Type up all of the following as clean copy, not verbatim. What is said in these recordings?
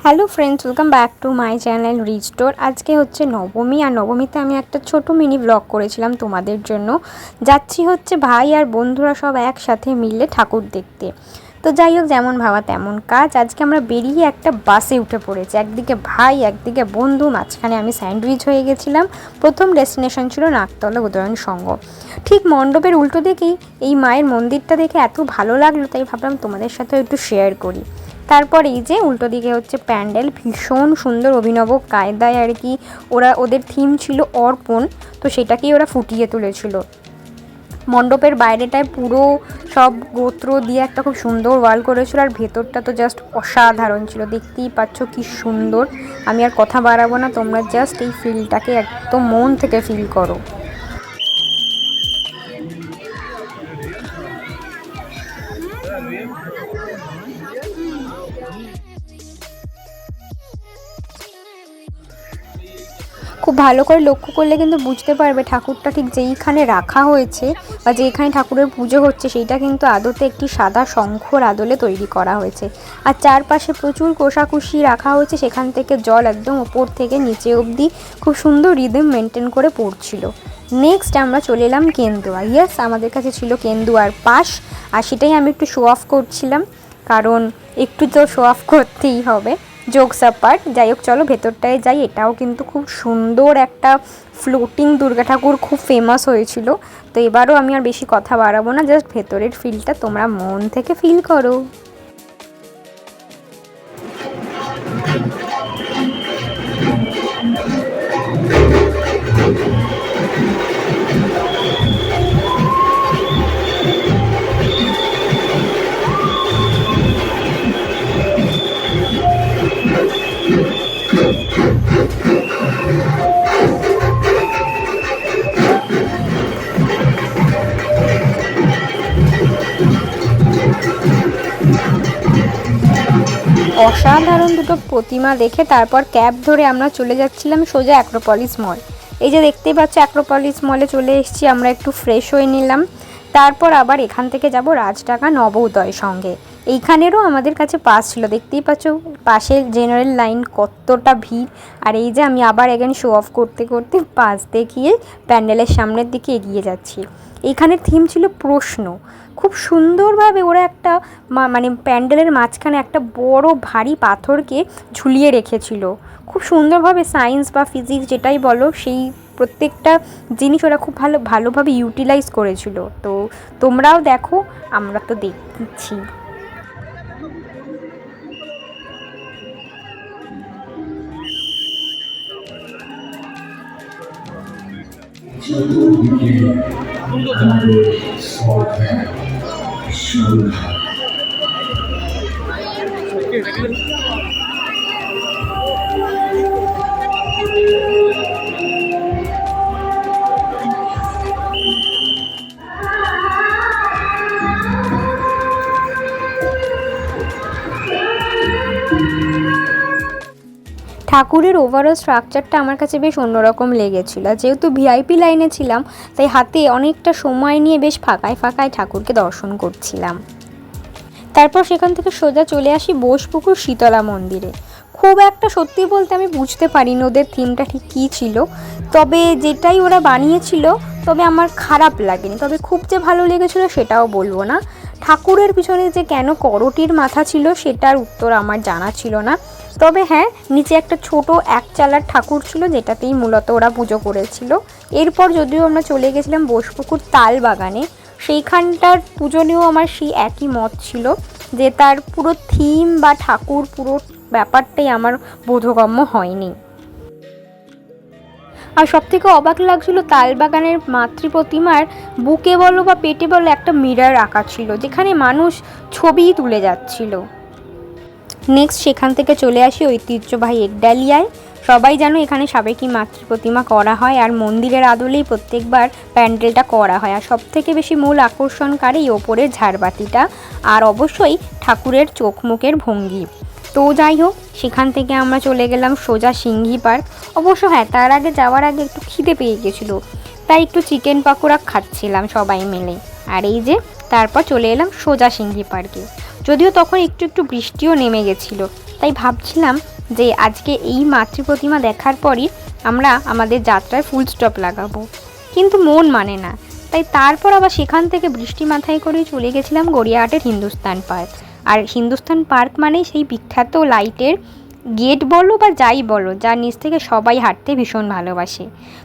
Hello friends, welcome back to my channel restore. আজকে হচ্ছে নবমী, আর নবমীতে আমি একটা ছোট মিনি ব্লগ করেছিলাম তোমাদের জন্য। যাচ্ছি হচ্ছে ভাই আর বন্ধুরা সব একসাথে মিলে ঠাকুর দেখতে। তো যাই হোক, যেমন ভাবা তেমন কাজ। আজকে আমরা বেরিয়ে একটা বাসে উঠে পড়েছি, একদিকে ভাই একদিকে বন্ধু, মাঝখানে আমি স্যান্ডউইচ হয়ে গেছিলাম। প্রথম ডেস্টিনেশন ছিল নাকতলা উদয়ন সংঘ। ঠিক মণ্ডপের উল্টো দিকেই এই মায়ের মন্দিরটা দেখে এত ভালো লাগলো, তাই ভাবলাম তোমাদের সাথে একটু শেয়ার করি। তারপর এই যে উল্টো দিকে হচ্ছে প্যান্ডেল, ভীষণ সুন্দর অভিনব কায়দায় আর কি। ওদের থিম ছিল অর্পণ, তো সেটাকেই ওরা ফুটিয়ে তুলেছিল। মণ্ডপের বাইরেটায় পুরো সব গোত্র দিয়ে একটা খুব সুন্দর ওয়াল করেছিল, আর ভেতরটা তো জাস্ট অসাধারণ ছিল। দেখতেই পাচ্ছ কি সুন্দর। আমি আর কথা বাড়াবো না, তোমরা জাস্ট এই ফিলটাকে একদম মন থেকে ফিল করো। খুব ভালো করে লক্ষ্য করলে কিন্তু বুঝতে পারবে ঠাকুরটা ঠিক যেইখানে রাখা হয়েছে বা যেখানে ঠাকুরের পুজো হচ্ছে সেইটা কিন্তু আদতে একটি সাদা শঙ্খর আদলে তৈরি করা হয়েছে। আর চারপাশে প্রচুর কোষাকুষি রাখা হয়েছে, সেখান থেকে জল একদম ওপর থেকে নিচে অবধি খুব সুন্দর রিদম মেনটেন করে পড়ছিল। নেক্সট আমরা চলে এলাম কেন্দুয়া। ইয়েস, আমাদের কাছে ছিল কেন্দুয়ার পাস, আর সেটাই আমি একটু শো অফ করছিলাম, কারণ একটু তো শো অফ করতেই হবে। জোকস অ্যাপার্ট, যাই হোক চলো ভেতরটায় যাই। এটাও কিন্তু খুব সুন্দর একটা ফ্লোটিং দুর্গা ঠাকুর, খুব ফেমাস হয়েছিল। তো এবারও আমি আর বেশি কথা বাড়াবো না, জাস্ট ভেতরের ফিলটা তোমরা মন থেকে ফিল করো। অসাধারণ দুটো প্রতিমা দেখে তারপর ক্যাব ধরে আমরা চলে যাচ্ছিলাম সোজা অ্যাক্রোপলিস মল। এই যে দেখতেই পাচ্ছ অ্যাক্রোপলিস মলে চলে এসেছি, আমরা একটু ফ্রেশ হয়ে নিলাম। তারপর আবার এখান থেকে যাব রাজটাকা নবোদয় সঙ্গে। এইখানেরও আমাদের কাছে পাস ছিল, দেখতেই পাচ্ছ পাশের জেনারেল লাইন কতটা ভিড়। আর এই যে আমি আবার এগেন শো অফ করতে করতে পাস দেখিয়ে প্যান্ডেলের সামনের দিকে এগিয়ে যাচ্ছি। এইখানের থিম ছিল প্রশ্ন। খুব সুন্দরভাবে ওরা একটা মানে প্যান্ডেলের মাঝখানে একটা বড় ভারী পাথরকে ঝুলিয়ে রেখেছিল। খুব সুন্দরভাবে সায়েন্স বা ফিজিক্স যেটাই বলো, সেই প্রত্যেকটা জিনিস ওরা খুব ভালোভাবে ইউটিলাইজ করেছিল। তো তোমরাও দেখো, আমরা তো দেখছি। ঠাকুরের ওভারঅল স্ট্রাকচারটা আমার কাছে বেশ অন্যরকম লেগেছিল। যেহেতু ভিআইপি লাইনে ছিলাম, তাই হাতে অনেকটা সময় নিয়ে বেশ ফাঁকায় ফাঁকায় ঠাকুরকে দর্শন করছিলাম। তারপর সেখান থেকে সোজা চলে আসি বোসপুকুর শীতলা মন্দিরে। খুব একটা সত্যি বলতে আমি বুঝতে পারিনি ওদের থিমটা ঠিক কী ছিল, তবে যেটাই ওরা বানিয়েছিল তবে আমার খারাপ লাগেনি। তবে খুব যে ভালো লেগেছিলো সেটাও বলবো না। ঠাকুরের পিছনে যে কেন করটির মাথা ছিল সেটার উত্তর আমার জানা ছিল না। তবে হ্যাঁ, নিচে একটা ছোট একচালার ঠাকুর ছিল, যেটাতেই মূলত ওরা পুজো করেছিল। এরপর যদিও আমরা চলে গেছিলাম বোসপুকুর তাল বাগানে, সেইখানটার পুজো নিয়েও আমার সেই একই মত ছিল যে তার পুরো থিম বা ঠাকুর পুরো ব্যাপারটাই আমার বোধগম্য হয়নি। আর সবথেকে অবাক লাগছিল তালবাগানের মাতৃ প্রতিমার বুকে বলো বা পেটে বলো একটা মিরর আঁকা ছিল, যেখানে মানুষ ছবি তুলে যাচ্ছিল। নেক্সট সেখান থেকে চলে আসি ঐতিহ্যবাহী একডালিয়ায়। সবাই জানো এখানে সাবেকি মাতৃ প্রতিমা করা হয়, আর মন্দিরের আদলেই প্রত্যেকবার প্যান্ডেলটা করা হয়। আর সবথেকে বেশি মূল আকর্ষণকারী এই ওপরের ঝাড়বাতিটা, আর অবশ্যই ঠাকুরের চোখ মুখের ভঙ্গি। তো যাই হোক, সেখান থেকে আমরা চলে গেলাম সোজা সিংহি পার্ক। অবশ্য হ্যাঁ, তার আগে যাওয়ার আগে একটু খিদে পেয়ে গেছিলো, তাই একটু চিকেন পাকোড়া খাচ্ছিলাম সবাই মিলে। আর এই যে তারপর চলে এলাম সোজা সিংহি পার্কে। যদিও তখন একটু একটু বৃষ্টিও নেমে গেছিলো, তাই ভাবছিলাম যে আজকে এই মাতৃ প্রতিমা দেখার পরই আমরা আমাদের যাত্রায় ফুল স্টপ লাগাবো, কিন্তু মন মানে না। তাই তারপর আবার সেখান থেকে বৃষ্টি মাথায় করে চলে গেছিলাম গড়িয়াহাটের হিন্দুস্তান পার্ক। আর হিন্দুস্তান পার্ক মানেই সেই বিখ্যাত লাইটের গেট বলো বা যাই বলো, যার নিচ থেকে সবাই হাঁটতে ভীষণ ভালোবাসে।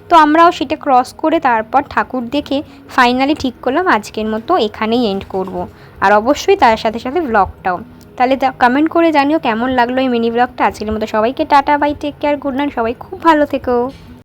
তো আমরাও সেটা ক্রস করে তারপর ঠাকুর দেখে ফাইনালি ঠিক করলাম আজকের মতো এখানেই এন্ড করব। আর অবশ্যই তার সাথে সাথে ব্লগটাও। তাহলে কমেন্ট করে জানিও কেমন লাগলো এই মিনি ব্লগটা। আজকের মতো সবাইকে টাটা, bye, take care, good night, সবাই খুব ভালো থেকো।